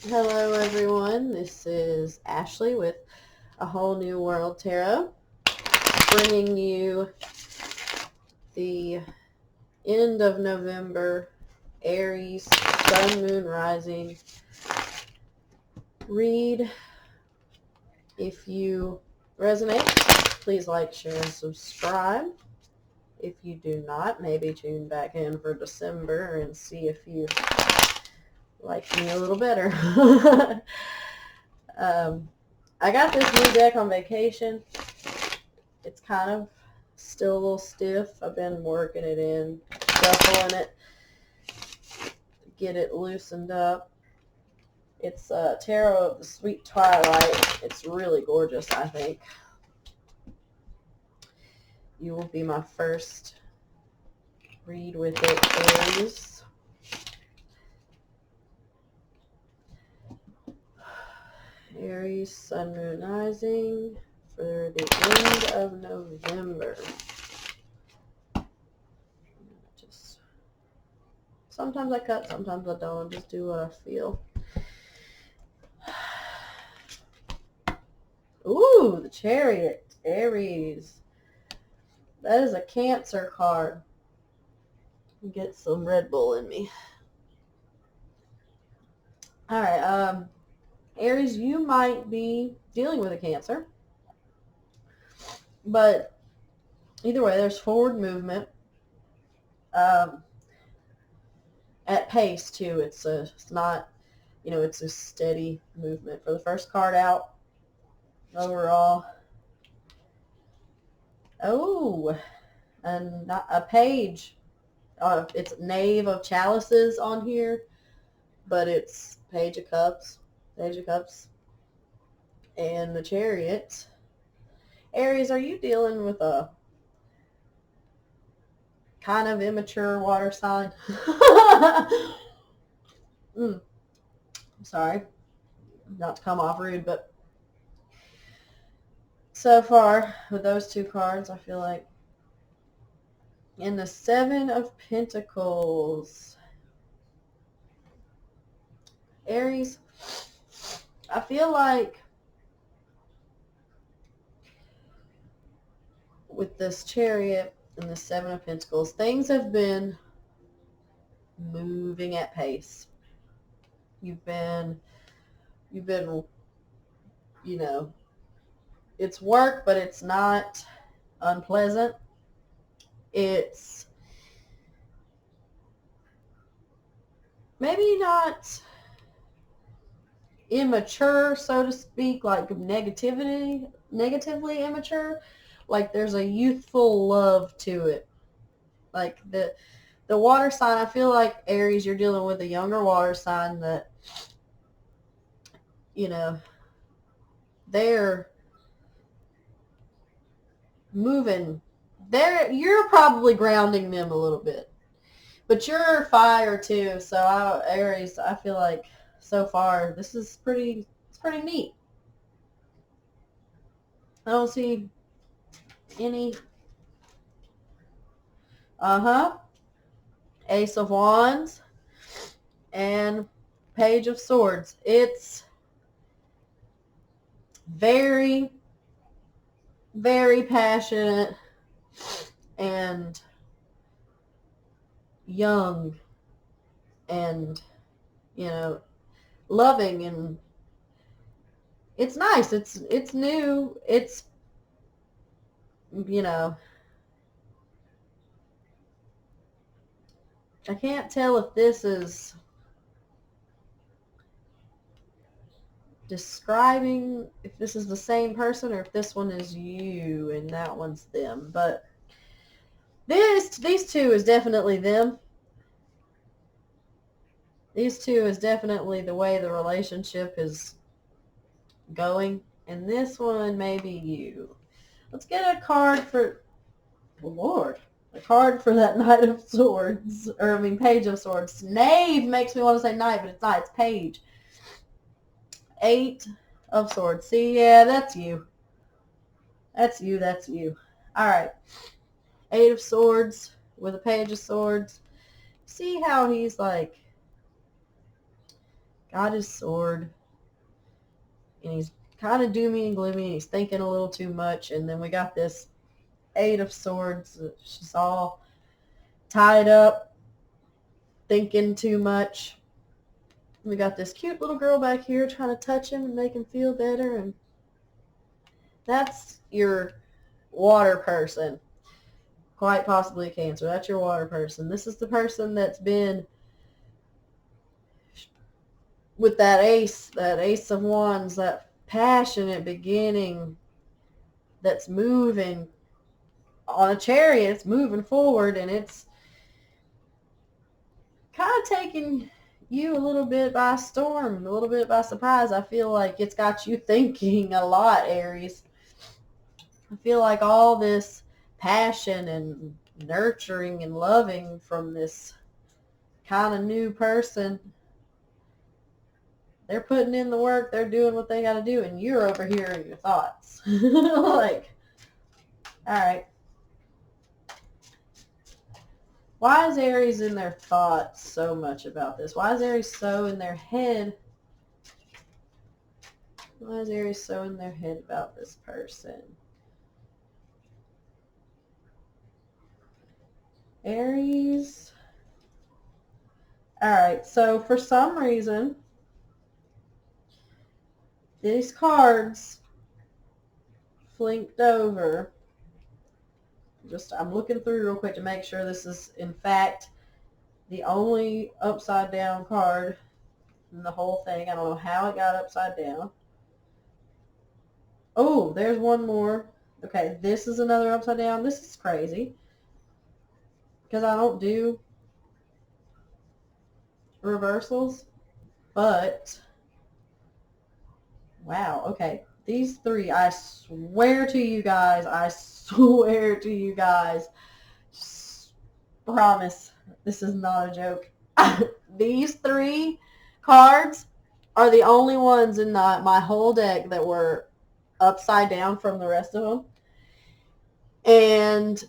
Hello everyone, this is Ashley with A Whole New World Tarot, bringing you the end of November Aries Sun, Moon, Rising read. If you resonate, please like, share, and subscribe. If you do not, maybe tune back in for December and see if you like me a little better. I got this new deck on vacation. It's kind of still a little stiff. I've been working it in, shuffling it, get it loosened up. It's Tarot of the Sweet Twilight. It's really gorgeous, I think. You will be my first read with it, Aries. Aries, Sun, Moon, Rising for the end of November. Sometimes I cut, sometimes I don't. Just do what I feel. Ooh, the Chariot, Aries. That is a Cancer card. Get some Red Bull in me. All right, Aries, you might be dealing with a Cancer, but either way, there's forward movement. At pace too. It's not, it's a steady movement. For the first card out, overall. Oh, and a page. It's Knave of Chalices on here, but it's Page of Cups, and the Chariot. Aries, are you dealing with a kind of immature water sign? I'm sorry, not to come off rude, but so far with those two cards, I feel like in the Seven of Pentacles, Aries, I feel like with this Chariot and the Seven of Pentacles, things have been moving at pace. You've been, it's work, but it's not unpleasant. It's maybe not immature, so to speak, like negatively immature. Like there's a youthful love to it. Like the water sign, I feel like Aries, you're dealing with a younger water sign that, they're moving. You're probably grounding them a little bit. But you're fire too, so Aries, I feel like so far this is it's pretty neat. I don't see any. Ace of Wands and Page of Swords. It's very, very passionate and young and, loving, and it's nice. It's new. It's, I can't tell if this is describing if this is the same person or if this one is you and that one's them. But these two is definitely them. These two is definitely the way the relationship is going. And this one may be you. Let's get a card for, oh Lord, a card for that Knight of Swords, Page of Swords. Knave makes me want to say Knight, but it's not. It's Page. Eight of Swords. See, yeah, that's you. That's you. All right. Eight of Swords with a Page of Swords. See how he's like got his sword, and he's kind of doomy and gloomy, and he's thinking a little too much. And then we got this Eight of Swords. She's all tied up, thinking too much. We got this cute little girl back here trying to touch him and make him feel better. And that's your water person. Quite possibly a Cancer. That's your water person. This is the person that's been with that Ace of Wands, that passionate beginning that's moving on a chariot. It's moving forward, and it's kind of taking you a little bit by storm, a little bit by surprise. I feel like it's got you thinking a lot, Aries. I feel like all this passion and nurturing and loving from this kind of new person, they're putting in the work, they're doing what they got to do, and you're over here in your thoughts. Like, all right. Why is Aries in their thoughts so much about this? Why is Aries so in their head? Why is Aries so in their head about this person? Aries. All right, so for some reason, these cards flinked over. I'm looking through real quick to make sure this is, in fact, the only upside down card in the whole thing. I don't know how it got upside down. Oh, there's one more. Okay, this is another upside down. This is crazy because I don't do reversals, but wow, okay. These three, I swear to you guys, promise, this is not a joke. These three cards are the only ones in my whole deck that were upside down from the rest of them. And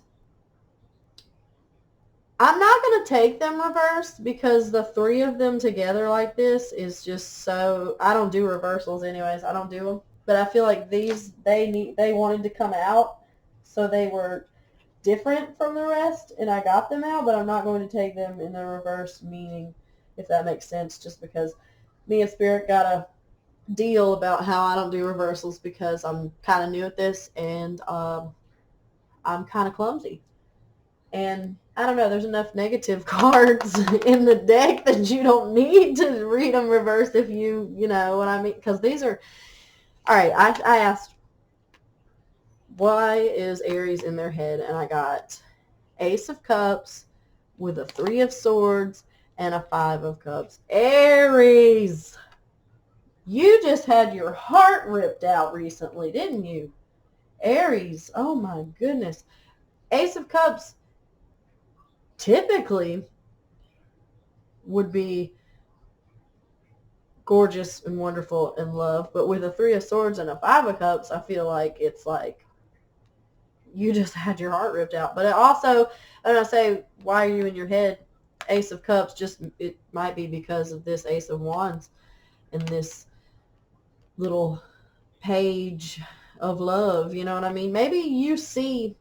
I'm not going to take them reversed because the three of them together like this is just so... I don't do reversals anyways. I don't do them. But I feel like these, they wanted to come out, so they were different from the rest, and I got them out, but I'm not going to take them in the reverse meaning, if that makes sense, just because me and Spirit got a deal about how I don't do reversals because I'm kind of new at this, and I'm kind of clumsy. And I don't know, there's enough negative cards in the deck that you don't need to read them reversed if you know what I mean. Because these are... All right, I asked, why is Aries in their head? And I got Ace of Cups with a Three of Swords and a Five of Cups. Aries, you just had your heart ripped out recently, didn't you? Aries, oh my goodness. Ace of Cups typically would be gorgeous and wonderful and love, but with a Three of Swords and a Five of Cups, I feel like it's like you just had your heart ripped out. But it also, when I say, why are you in your head, Ace of Cups, just it might be because of this Ace of Wands and this little page of love, you know what I mean? Maybe you see,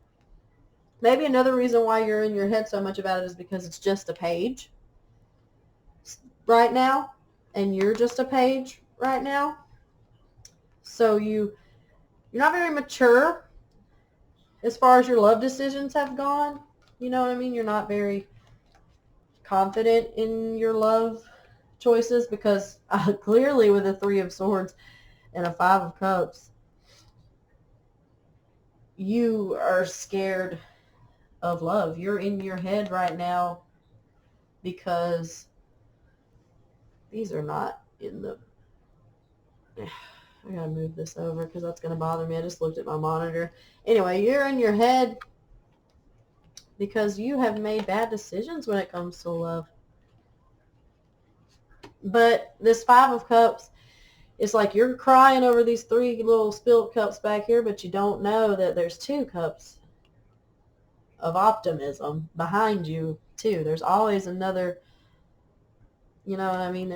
maybe another reason why you're in your head so much about it is because it's just a page right now, and you're just a page right now. So you're not very mature as far as your love decisions have gone. You know what I mean? You're not very confident in your love choices because clearly with a Three of Swords and a Five of Cups, you are scared of love. You're in your head right now because these are not in the... I gotta move this over because that's gonna bother me. I just looked at my monitor. Anyway, you're in your head because you have made bad decisions when it comes to love. But this Five of Cups, it's like you're crying over these three little spilled cups back here, but you don't know that there's two cups of optimism behind you too. There's always another, you know what I mean?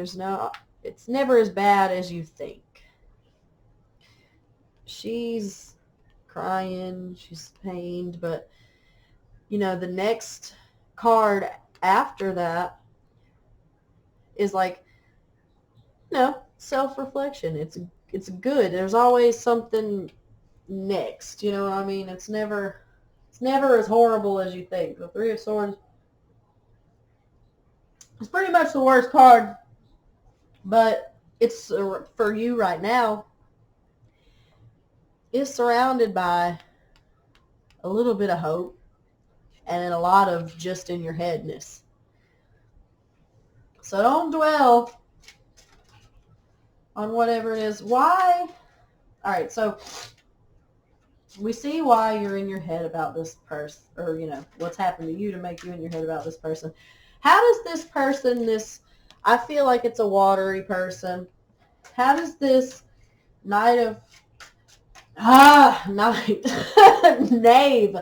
it's never as bad as you think. She's crying, she's pained, but you know, the next card after that is like, you know, self-reflection. It's good. There's always something next. You know what I mean? It's never as horrible as you think. The Three of Swords is pretty much the worst card, but it's for you right now. Is surrounded by a little bit of hope and a lot of just in your headness. So don't dwell on whatever it is. Why? All right, so we see why you're in your head about this person, or, you know, what's happened to you to make you in your head about this person. How does this person, I feel like it's a watery person. How does this Knight of, knave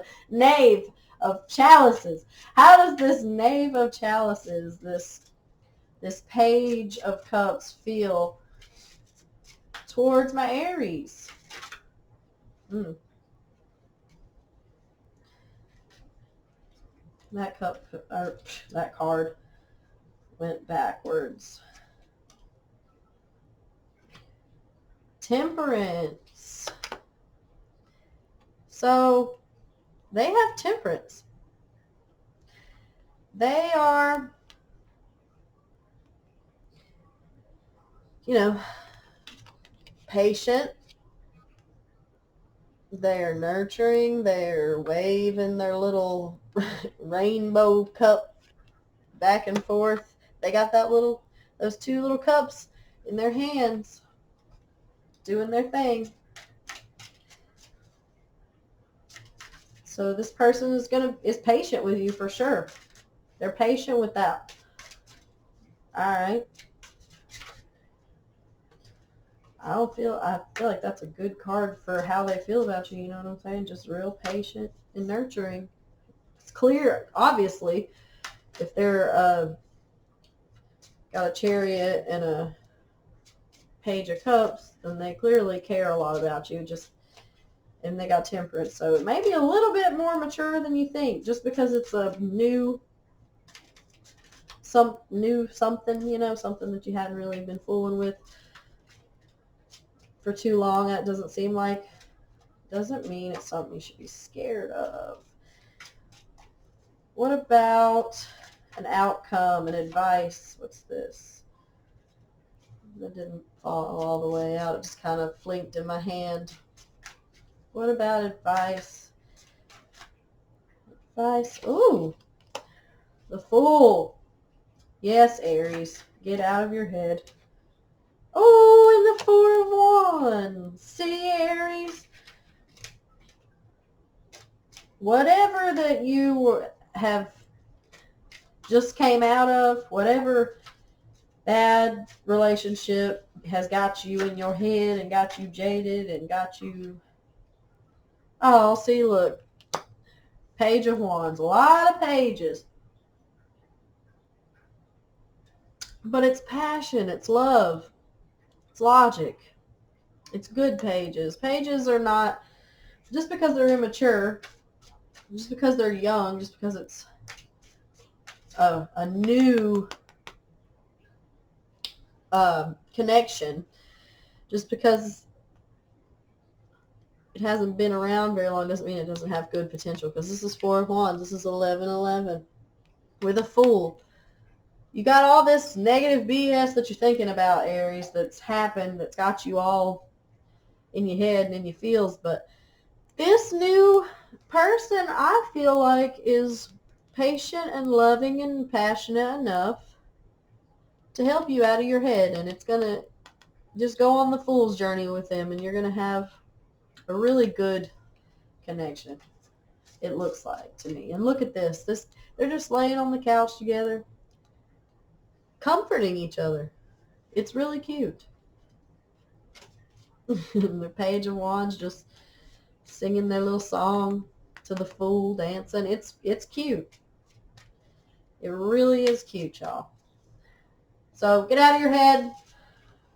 of chalices. How does this Knave of chalices, this Page of Cups feel towards my Aries? That card went backwards. Temperance. So they have temperance. They are, you know, patient. They're nurturing. They're waving their little rainbow cup back and forth. They got those two little cups in their hands doing their thing. So this person is patient with you for sure. They're patient with that. All right. I feel like that's a good card for how they feel about you. You know what I'm saying? Just real patient and nurturing. It's clear, obviously, if they're got a Chariot and a Page of Cups, then they clearly care a lot about you. And they got temperance, so it may be a little bit more mature than you think, just because it's a new something, you know, something that you hadn't really been fooling with for too long. That doesn't mean it's something you should be scared of. What about an outcome, an advice? What's this? That didn't fall all the way out. It just kind of flinked in my hand. What about advice? Advice. Ooh, the Fool. Yes, Aries, get out of your head. Oh, and the Four of Wands. See, Aries? Whatever that you have just came out of, whatever bad relationship has got you in your head and got you jaded and got you... Oh, see, look. Page of Wands. A lot of pages. But it's passion. It's love. It's logic. It's good pages. Pages are not... Just because they're immature, just because they're young, just because it's a new connection, just because it hasn't been around very long doesn't mean it doesn't have good potential, because this is Four of Wands. This is 1111 with a Fool. You got all this negative BS that you're thinking about, Aries, that's happened, that's got you all in your head and in your feels, but this new person, I feel like, is patient and loving and passionate enough to help you out of your head, and it's going to just go on the Fool's journey with them, and you're going to have a really good connection, it looks like to me. And look at this. They're just laying on the couch together, comforting each other. It's really cute. The Page of Wands just singing their little song to the Fool, dancing. It's cute. It really is cute, y'all. So get out of your head.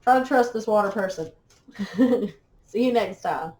Try to trust this water person. See you next time.